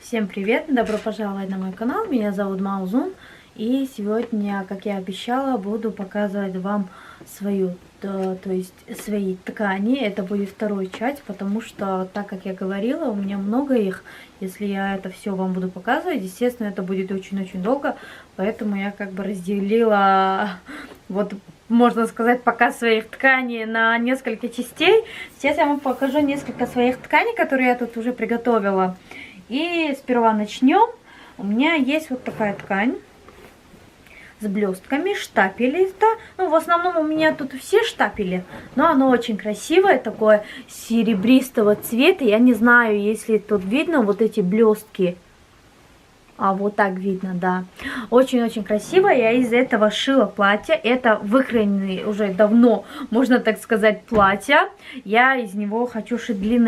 Всем привет! Добро пожаловать на мой канал. Меня зовут Маузун. И сегодня, как я обещала, буду показывать вам свои ткани. Это будет второй часть, потому что, так как я говорила, у меня много их. Если я это все вам буду показывать, естественно, это будет очень-очень долго. Поэтому я как бы разделила, вот можно сказать, показ своих тканей на несколько частей. Сейчас я вам покажу несколько своих тканей, которые я тут уже приготовила. И сперва начнем. У меня есть вот такая ткань с блестками, штапели. Ну, в основном у меня тут все штапели, но оно очень красивое, такое серебристого цвета. Я не знаю, если тут видно вот эти блестки. А вот так видно, да. Очень-очень красиво. Я из этого шила платье. Это выкроенные уже давно, можно так сказать, платья. Я из него хочу шить длинное.